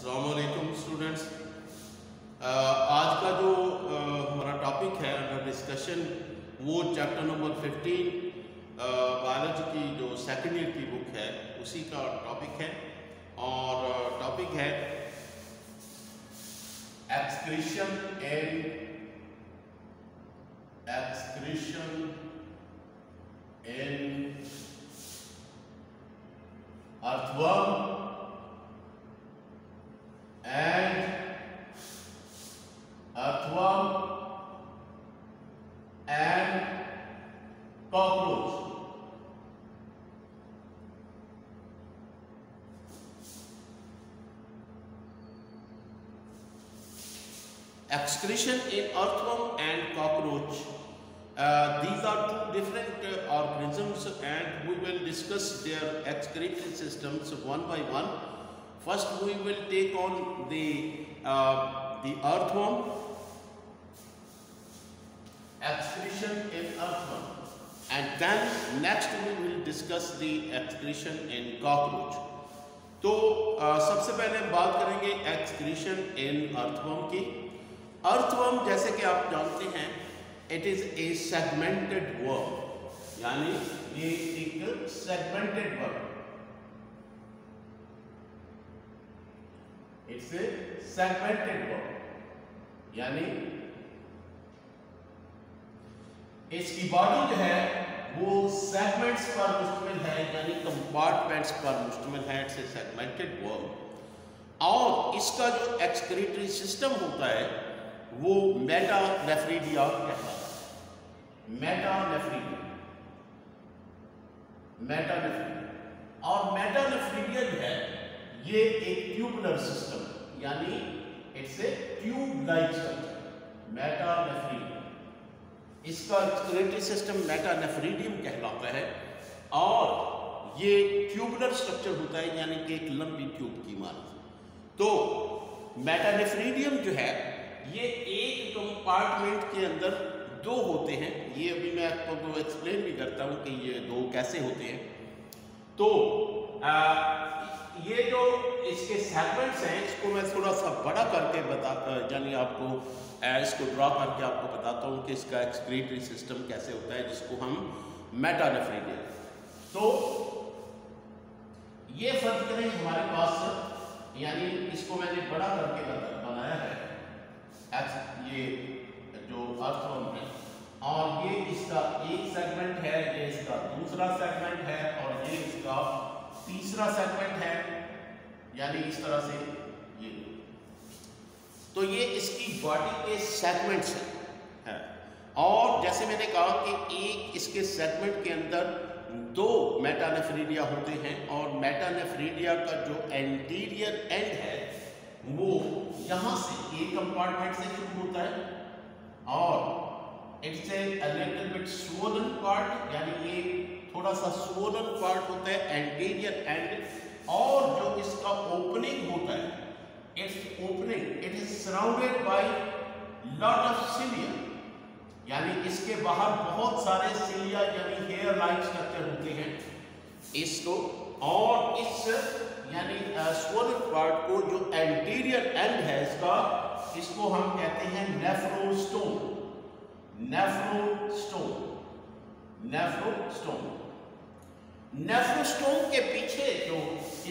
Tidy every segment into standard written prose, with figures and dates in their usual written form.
अस्सलाम वालेकुम स्टूडेंट्स। आज का जो हमारा टॉपिक है अंडर डिस्कशन वो चैप्टर नंबर 15 बायोलॉजी की जो सेकेंड ईयर की बुक है उसी का टॉपिक है और टॉपिक है excretion in earthworm and cockroach. Excretion in earthworm and cockroach. These are two different organisms, and we will discuss their excretory systems one by one. First, we will take on the earthworm. Excretion in earthworm, and then next we will discuss the excretion in cockroach. तो सबसे पहले हम बात करेंगे excretion in earthworm की। earthworm जैसे कि आप जानते हैं it is a segmented worm, यानी ये एक segmented worm, it's a segmented worm, यानी इसकी बॉडी जो है वो सेगमेंट्स पर मुश्तमिल है, यानी कंपार्टमेंट्स पर मुश्तमिल है। It's a segmented worm. और इसका जो एक्सक्रीटरी सिस्टम होता है वो मेटानेफ्रीडिया कहलाता है। मेटानेफ्रीडिया और मेटानेफ्रीडिया जो है ये एक ट्यूबुलर सिस्टम, यानी it's a tube like structure. Metanephridia इसका एक्सक्रीटरी सिस्टम मेटानेफ्रीडियम कहलाता है और ये ट्यूबुलर स्ट्रक्चर होता है, यानी कि एक लंबी ट्यूब की मानद। तो मेटानेफ्रीडियम जो है ये एक कंपार्टमेंट के अंदर दो होते हैं। ये अभी मैं आपको एक्सप्लेन भी करता हूँ कि ये दो कैसे होते हैं। तो ये जो इसके सेगमेंट्स हैं इसको मैं थोड़ा सा बड़ा करके यानी आपको इसको ड्रॉ करके आपको बताता हूँ कि इसका एक्सक्रीटरी सिस्टम कैसे होता है, जिसको हम मेटानेफ्रीडिया। तो ये फर्ज करें हमारे पास, यानी इसको मैंने बड़ा करके बनाया है ये जो अर्थवर्म है, और ये इसका एक सेगमेंट है, ये इसका दूसरा सेगमेंट है और ये इसका तीसरा सेगमेंट है, यानी इस तरह से ये। तो ये इसकी बॉडी के सेगमेंट्स हैं। और जैसे मैंने कहा कि एक इसके सेगमेंट के अंदर दो मेटानेफ्रीडिया होते हैं और मेटानेफ्रीडिया का जो एंटीरियर एंड है वो यहाँ से एक कंपार्टमेंट से शुरू होता है और it's a little bit swollen part, यानी ये थोड़ा सा स्वोलन पार्ट होता है एंटीरियर एंड, और जो इसका ओपनिंग होता है it is surrounded by lot of cilia, यानी इसके बाहर बहुत सारे सिलिया यानी हेयर लाइक स्ट्रक्चर होते हैं इसको। और इस यानी स्वोलन पार्ट को जो एंटीरियर एंड है इसको हम कहते हैं नेफ्रोस्टोम के पीछे जो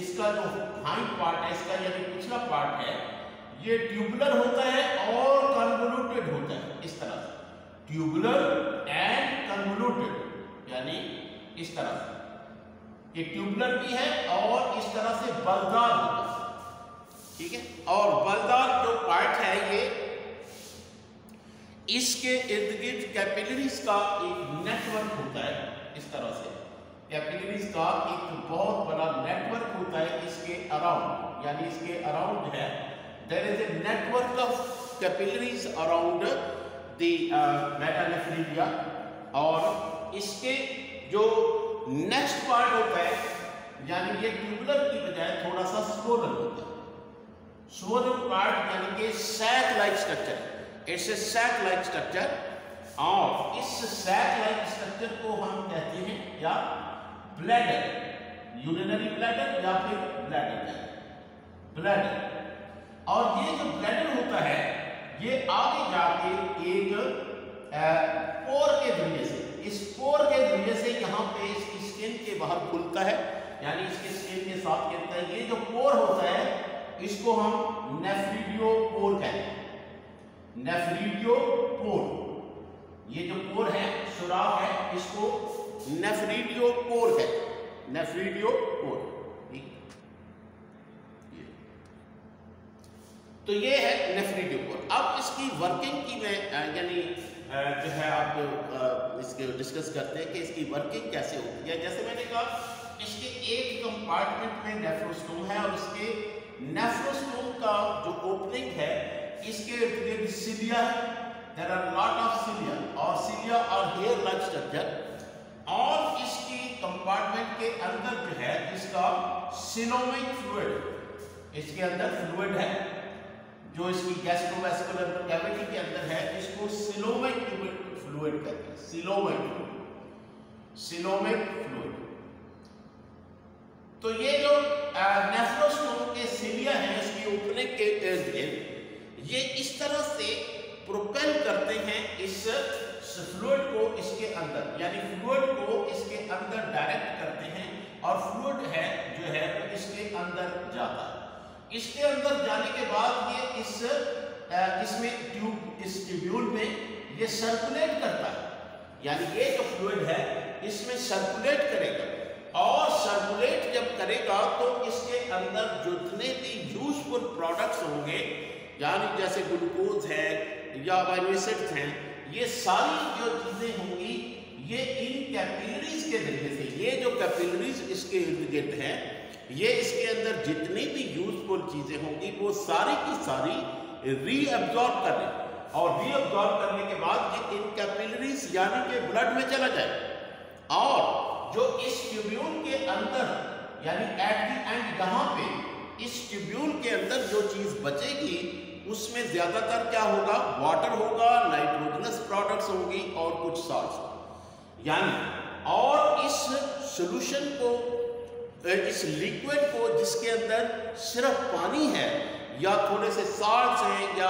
इसका जो हाइंड पार्ट है, इसका यानी पिछला पार्ट है, ये ट्यूबुलर होता है और कन्वोल्यूटेड होता है। इस तरह से ट्यूबुलर एंड कन्वोल्यूटेड, यानी इस तरह से ये ट्यूबुलर भी है और इस तरह से बलदार होता है, ठीक है। और बलदार जो पार्ट है ये इसके इर्द गिर्द कैपिलरीज का एक नेटवर्क होता है। इस तरह से कैपिलरीज का एक बहुत बड़ा नेटवर्क होता है इसके अराउंड, यानी इसके अराउंड है there is a network of capillaries around the metanephridia. और इसके जो नेक्स्ट पार्ट होता है, यानी ये ट्यूबुलर की बजाय थोड़ा सा स्वोलन होता है। स्वोलन पार्ट यानी कि sac like structure, it's a sac like structure, और इस सैक लाइक स्ट्रक्चर को हम कहते हैं या ब्लैडर, यूरिनरी ब्लैडर या फिर ब्लैडर। और ये जो ब्लैडर होता है ये आगे जाके एक पोर के जरिए से, इस पोर के जरिए से यहाँ पे इसकी स्किन के बाहर खुलता है, यानी इसके स्किन के साथ कहता है। ये जो पोर होता है इसको हम नेफ्रिडियोपोर कहते हैं। नेफ्रिडियोपोर, ये जो पोर है, सुराख है, इसको नेफ्रिडियोपोर है, नेफ्रिडियोपोर। तो ये है नेफ्रिडियोपोर। अब इसकी वर्किंग की मैं यानी जो है आप इसके डिस्कस करते हैं कि इसकी वर्किंग कैसे होती है। जैसे मैंने कहा इसके एक कंपार्टमेंट में नेफ्रोस्टोम है और इसके नेफ्रोस्टोम का जो ओपनिंग है इसके इर्द गिर्द सिलिया है, there are lot of cilia, और सिलिया और हेयर लाइक स्ट्रक्चर। और इसकी कंपार्टमेंट के अंदर जो है इसका सिलोमिक फ्लूइड, इसके अंदर फ्लूइड है जो इसकी गैस्ट्रोवेस्कुलर कैविटी के अंदर है, इसको सिलोमिक फ्लूइड कहते हैं, सिलोमिक फ्लूइड। तो ये जो नेफ्रोस्टोम के सिलिया है इसकी ओपनिंग के इर्द गिर्द ये इस तरह से प्रोपेल करते हैं इस फ्लूइड को इसके अंदर, यानी फ्लूइड को इसके अंदर डायरेक्ट करते हैं और फ्लूइड है जो है वो इसके अंदर जाता है। इसके अंदर जाने के बाद ये इसमें ट्यूब, इस ट्यूब्यूल में ये सर्कुलेट करता है, यानी ये जो फ्लूइड है इसमें सर्कुलेट करेगा, और सर्कुलेट जब करेगा तो इसके अंदर जितने भी यूजफुल प्रोडक्ट्स होंगे, यानी जैसे ग्लूकोज है या अमीनो एसिड्स हैं, ये सारी जो चीजें होंगी ये इन कैपिलरीज के जरिए से, ये जो कैपिलरीज इसके इर्द गिर्द हैं, ये इसके अंदर जितनी भी यूजफुल चीजें होंगी वो सारी की सारी रीअब्जॉर्ब कर लें, और रीअब्जॉर्ब करने के बाद ये इन कैपिलरीज यानी कि ब्लड में चला जाए, और जो इस ट्यूब्यूल के अंदर यानी एट द एंड यहाँ पे इस ट्यूब्यूल के अंदर जो चीज बचेगी उसमें ज्यादातर क्या होगा, वाटर होगा, नाइट्रोजनस प्रोडक्ट्स होंगी और कुछ सॉल्ट्स, यानी और इस सॉल्यूशन को, इस लिक्विड को जिसके अंदर सिर्फ पानी है या थोड़े से सॉल्ट्स हैं या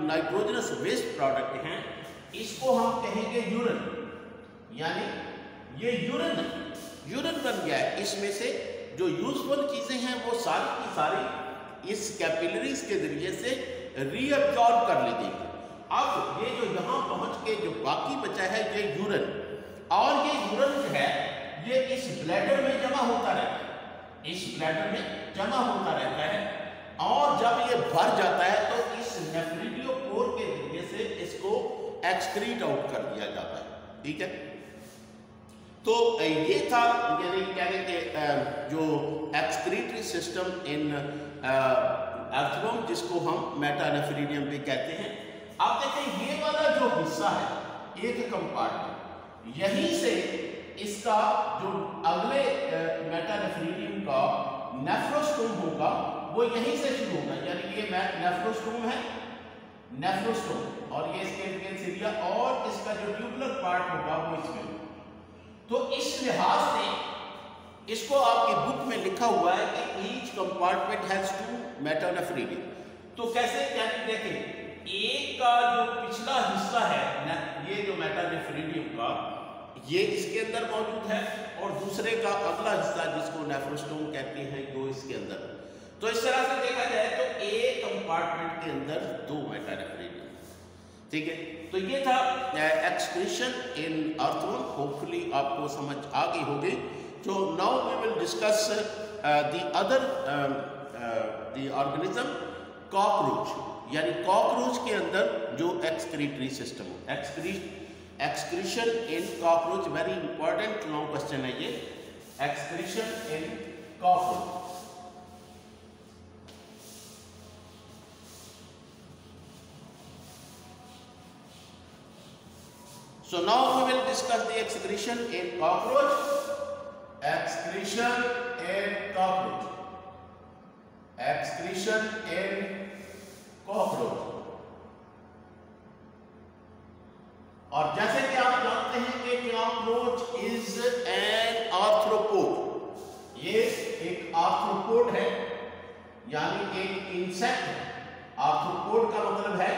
नाइट्रोजनस वेस्ट प्रोडक्ट हैं, इसको हम कहेंगे यूरिन, यानी ये यूरिन बन गया है। इसमें से जो यूजफुल चीजें हैं वो सारी की सारी इस कैपिलरीज के जरिए से रीअब्जॉर्ब कर ली गई। अब ये जो यहाँ पहुंच के जो बाकी बचा है ये यूरिन, और ये यूरिन जो है ये इस ब्लैडर में जमा होता रहता है, इस ब्लैडर में जमा होता रहता है, और जब ये भर जाता है तो इस नेफ्रिडियोपोर के जरिए से इसको एक्सक्रीट आउट कर दिया जाता है। ठीक है, तो ये था यानी कहने के जो एक्सक्रीटरी सिस्टम इन अर्थवर्म, जिसको हम मेटानेफ्रिडियम भी कहते हैं। अब देखें ये वाला जो हिस्सा है एक कंपार्टमेंट, यहीं से इसका जो अगले मेटानेफ्रिडियम का नेफ्रोस्टोम होगा वो यहीं से शुरू होगा, यानी ये नेफ्रोस्टोम है, नेफ्रोस्टोम, और ये इसके सिलिया, और इसका जो ट्यूबुलर पार्ट होगा वो इसमें। तो इस लिहाज से इसको आपकी बुक में लिखा हुआ है कि ईच कंपार्टमेंट हैज टू मेटानेफ्रिडियम। तो कैसे, यानी देखें एक का जो पिछला हिस्सा है ये जो मेटानेफ्रिडियम का ये इसके अंदर मौजूद है, और दूसरे का अगला हिस्सा जिसको नेफ्रोस्टोम कहते हैं वो इसके अंदर। तो इस तरह से देखा जाए तो एक कंपार्टमेंट के अंदर दो मेटानेफ्रिडियम। ठीक है, तो ये था एक्सक्रीशन इन अर्थवर्म। होपफुली आपको समझ आ गई होगी। तो now we will discuss the other the organism cockroach, यानी कॉकरोच के अंदर जो एक्सक्रीटरी सिस्टम हो, excretion in cockroach, very important long question है ये, excretion in cockroach. So now we will discuss the excretion in cockroach. Excretion in cockroach. Excretion in cockroach. और जैसे कि आप जानते हैं कि कॉकरोच इज एन आर्थ्रोपोड, ये एक आर्थ्रोपोड है, यानी एक इंसेक्ट है, आर्थ्रोपोड का मतलब है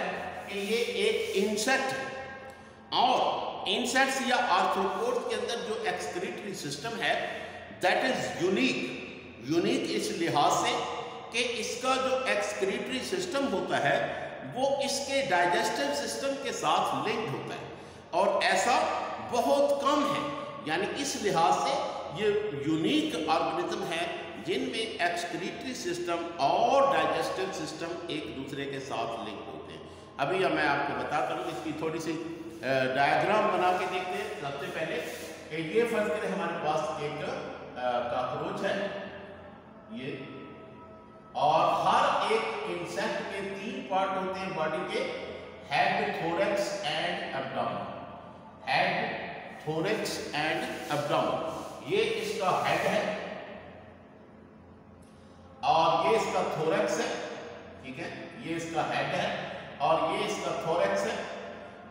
कि ये एक इंसेक्ट है, और इंसेक्ट्स या आर्थ्रोपोड के अंदर जो एक्सक्रीटरी सिस्टम है दैट इज यूनिक इस लिहाज से कि इसका जो एक्सक्रीटरी सिस्टम होता है वो इसके डाइजेस्टिव सिस्टम के साथ लिंक्ड होता है, और ऐसा बहुत कम है। यानी इस लिहाज से ये यूनिक ऑर्गेनिज्म है जिनमें एक्सक्रीटरी सिस्टम और डाइजेस्टिव सिस्टम एक दूसरे के साथ लिंक होते हैं। अभी मैं आपको बताता हूँ, इसकी थोड़ी सी डायग्राम बना के देखते हैं। सबसे पहले कि ये फर्ज करें हमारे पास एक कॉकरोच है ये, और हर एक इंसेक्ट के 3 पार्ट होते हैं बॉडी के, head, thorax and abdomen. Head, thorax and abdomen, ये इसका हेड है और ये इसका थोरैक्स है, ठीक है, ये इसका हेड है और ये इसका थोरैक्स है,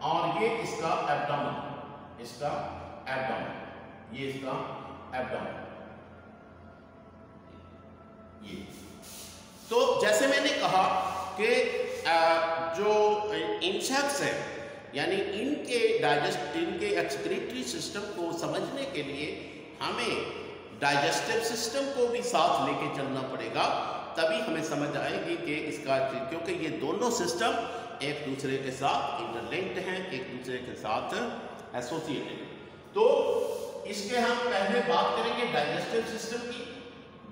और ये इसका एब्डोमेन, इसका एब्डोमेन, ये इसका एब्डोमेन। ये तो जैसे मैंने कहा कि जो इंसेक्ट्स हैं यानी इनके एक्सक्रीटरी सिस्टम को समझने के लिए हमें डाइजेस्टिव सिस्टम को भी साथ लेके चलना पड़ेगा, तभी हमें समझ आएगी कि इसका, क्योंकि ये दोनों सिस्टम एक दूसरे के साथ इंटरलिंक्ड हैं, एक दूसरे के साथ एसोसिएटेड। तो इसके हम पहले बात करेंगे डाइजेस्टिव सिस्टम की।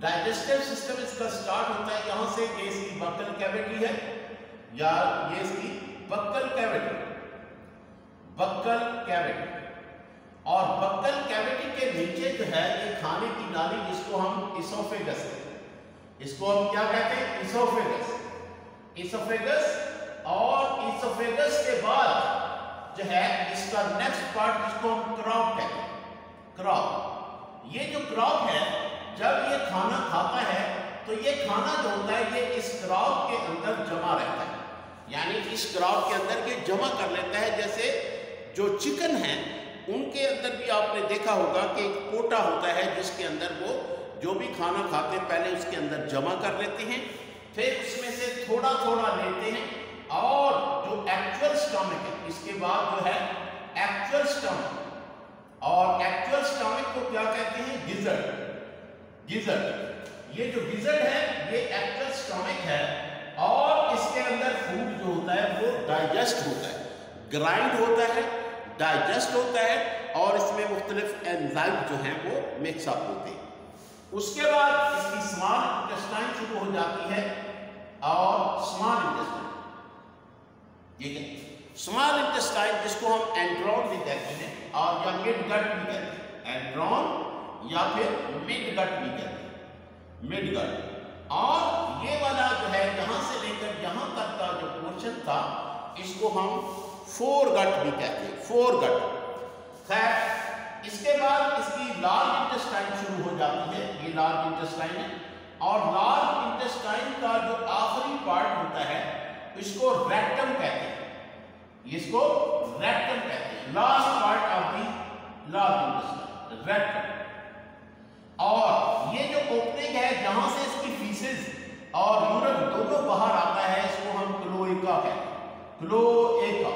डाइजेस्टिव सिस्टम इसका स्टार्ट होता है यहाँ से, ये इसकी बक्कल कैविटी है या ये इसकी बक्कल कैविटी, बक्कल कैविटी, और बक्कल कैविटी के नीचे जो है ये खाने की नाली, जिसको हम इसोफेगस कहते हैं। इसको हम क्या कहते हैं? इसोफेगस। इसोफेगस, और इसोफेगस के बाद जो है इसका नेक्स्ट पार्ट जिसको हम क्रॉप कहते हैं। क्रॉप, ये जो क्रॉप है जब ये खाना खाता है तो ये खाना जो होता है ये इस क्रॉप के अंदर जमा रहता है, यानी इस क्रॉप के अंदर ये जमा कर लेता है। जैसे जो चिकन है उनके अंदर भी आपने देखा होगा कि एक पोटा होता है जिसके अंदर वो जो भी खाना खाते हैं पहले उसके अंदर जमा कर लेते हैं, फिर उसमें से थोड़ा थोड़ा लेते हैं, और जो एक्चुअल स्टमक है इसके बाद जो है एक्चुअल स्टमक, और एक्चुअल स्टमक को क्या कहते हैं? गिज़र्ड। गिज़र्ड, ये जो गिज़र्ड है ये एक्चुअल स्टमक है, और इसके अंदर फूड जो होता है वो डाइजेस्ट होता है, ग्राइंड होता है, डाइजेस्ट होता है, और इसमें मुख्तलिफ एंजाइम जो हैं वो मिक्सअप होते हैं। उसके बाद इसकी स्मॉल इंटेस्टाइन शुरू हो जाती है, और स्मॉल इंटेस्टाइन, ठीक है, स्मॉल इंटेस्टाइन जिसको हम एंड्रॉन भी कहते हैं और या मिड गट भी कहते हैं, एंड्रॉन या फिर मिड गट भी कहते हैं, मिड गट। और ये वाला जो है यहाँ से लेकर यहाँ तक का जो पोर्शन था इसको हम फोर गट भी कहते हैं, फोर गट। खैर, इसके बाद इसकी लार्ज इंटेस्टाइन शुरू हो जाती है, ये लार्ज इंटेस्टाइन है, और लार्ज इंटेस्टाइन का जो आखिरी पार्ट होता है इसको रेक्टम कहते हैं, इसको रेक्टम कहते हैं, last part of the large intestine, rectum. और ये जो ओपनिंग है जहां से इसकी फीसेस और यूरिन दोनों बाहर आता है इसको हम क्लोएका कहते हैं, क्लोएका,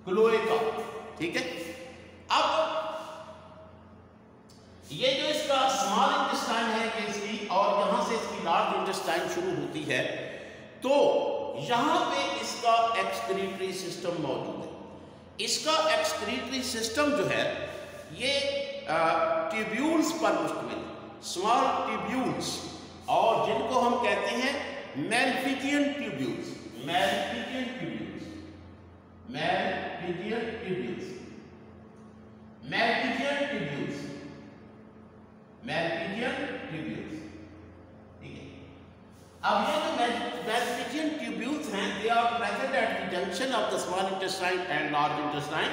क्लोएका, ठीक है। अब ये जो इसका स्मॉल इंटेस्टाइन है ये इसकी, और यहां से इसकी लार्ज इंटेस्टाइन शुरू होती है, तो यहां पे इसका एक्सक्रीटरी सिस्टम मौजूद है। इसका एक्सक्रीटरी सिस्टम जो है ये ट्यूब्यूल्स पर मुश्तमिल, स्मॉल ट्यूब्यूल्स, और जिनको हम कहते हैं Malpighian tubules, Malpighian tubules, Malpighian tubules, Malpighian tubules, Malpighian tubules, ठीक है। अब ये जो मैलपिजियन ट्यूब्यूल्स हैं they are present at the junction of the small intestine and large intestine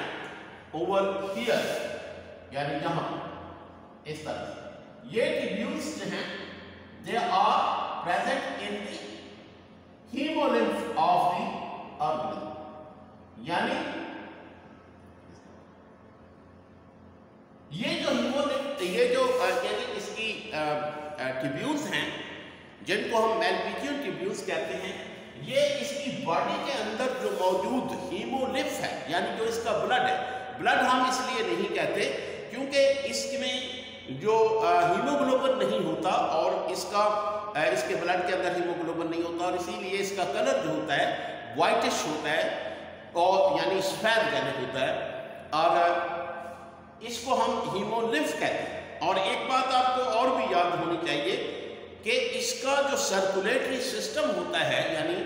over here, यानी यहाँ इस तरह से ये ट्यूब्यूल्स जो हैं they are present in the haemolymph of the organism, यानी ये जो हीमोलिम्फ, ये जो यानी इसकी ट्यूब्यूल्स हैं जिनको हम मैलपिजियन ट्यूब्यूल्स कहते हैं, ये इसकी बॉडी के अंदर जो मौजूद हीमोलिम्फ है, यानी जो इसका ब्लड है, ब्लड हम इसलिए नहीं कहते क्योंकि इसमें जो हीमोग्लोबिन नहीं होता और इसके ब्लड के अंदर हीमोग्लोबिन नहीं होता, और इसीलिए इसका कलर जो होता है वाइटिश होता है, और यानी सफेद कलर होता है, और इसको हम हीमोलिम्फ कहते हैं। और एक बात आपको और भी याद होनी चाहिए कि इसका जो सर्कुलेटरी सिस्टम होता है, यानी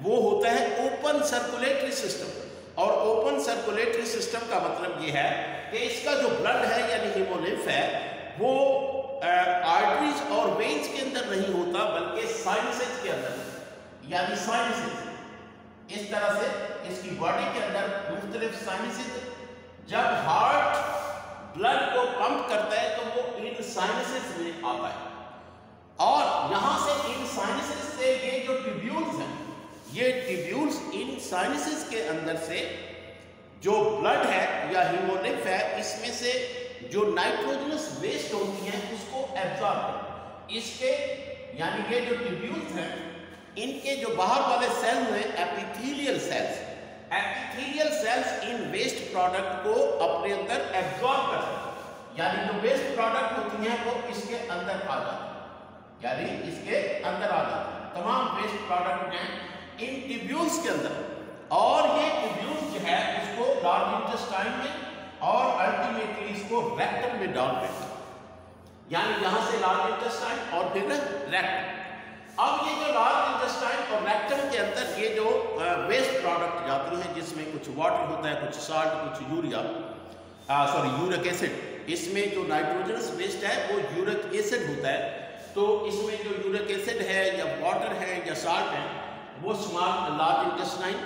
वो होता है ओपन सर्कुलेटरी सिस्टम। और ओपन सर्कुलेटरी सिस्टम का मतलब ये है कि इसका जो ब्लड है यानी हीमोलिम्फ है, वो आर्टरीज और वेन्स के अंदर नहीं होता, बल्कि साइनसेस के अंदर, यानी साइनसेस। इस तरह से इसकी बॉडी के अंदर मुख्तलिफ साइनसेस, जब हार्ट ब्लड को पंप करता है तो वो इन साइनसेस में आता है, और यहां से इन साइनसेस से ये जो ट्यूब्यूल्स हैं, ये ट्यूब्यूल्स इन साइनसेस के अंदर से जो ब्लड है या हीमोलिम्फ है, इसमें से जो नाइट्रोजनस वेस्ट होती है उसको एब्जॉर्ब कर इसके, यानी ये जो ट्यूब्यूल्स हैं, इनके जो बाहर वाले सेल्स हैं एपिथेलियल सेल्स, एपिथेलियल सेल्स इन वेस्ट प्रोडक्ट को अपने अंदर एब्जॉर्ब कर सकते हैं, यानी जो वेस्ट प्रोडक्ट होती हैं वो इसके अंदर आ जाती है, यानी इसके अंदर आ जाती है तमाम वेस्ट प्रोडक्ट हैं इन ट्यूब्यूल्स के अंदर। और ये ट्यूब्यूल्स जो है उसको लार्ज इंटेस्टाइन में और अल्टीमेटली इसको रेक्टम में डाल देते हैं, यानी यहां से लार्ज इंटेस्टाइन और फिर रेक्टम। अब ये जो लार्ज इंटेस्टाइन और रेक्टम के अंदर ये जो वेस्ट प्रोडक्ट जाती हैं, जिसमें कुछ वाटर होता है, कुछ साल्ट, कुछ यूरिक एसिड, इसमें जो नाइट्रोजनस वेस्ट है वो यूरिक एसिड होता है, तो इसमें जो यूरिक एसिड है या वाटर है या साल्ट है वो लार्ज इंटेस्टाइन,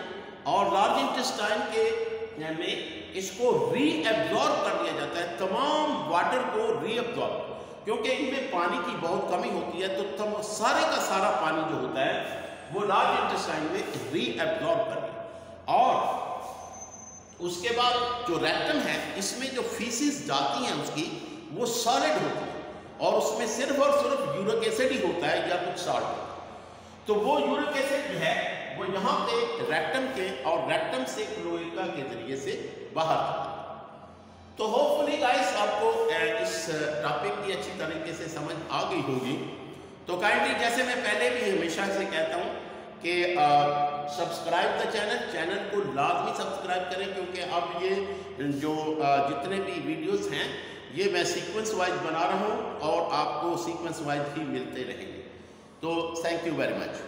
और लार्ज इंटेस्टाइन के में इसको रीएब्जॉर्ब कर लिया जाता है, तमाम वाटर को रीएब्जॉर्ब, क्योंकि इनमें पानी की बहुत कमी होती है, तो सारे का सारा पानी जो होता है वो लार्ज इंटेस्टाइन में रीएब्जॉर्ब कर लिया। और उसके बाद जो रेक्टम है, इसमें जो फीसिस जाती हैं उसकी वो सॉलिड होती है, और उसमें सिर्फ और सिर्फ यूरिक एसिड ही होता है या कुछ साल्ट। तो वो यूरिक एसिड जो है वो यहाँ पे रेक्टम के और रेक्टम से क्लोएका के जरिए से बाहर आता है। तो होपफुली गाइस आपको इस टॉपिक की अच्छी तरीके से समझ आ गई होगी। तो काइंडली, जैसे मैं पहले भी हमेशा से कहता हूँ कि सब्सक्राइब द चैनल को लाजमी सब्सक्राइब करें, क्योंकि अब ये जो जितने भी वीडियोस हैं ये मैं सीक्वेंस वाइज बना रहा हूँ और आपको सीक्वेंस वाइज ही मिलते रहेंगे। तो थैंक यू वेरी मच।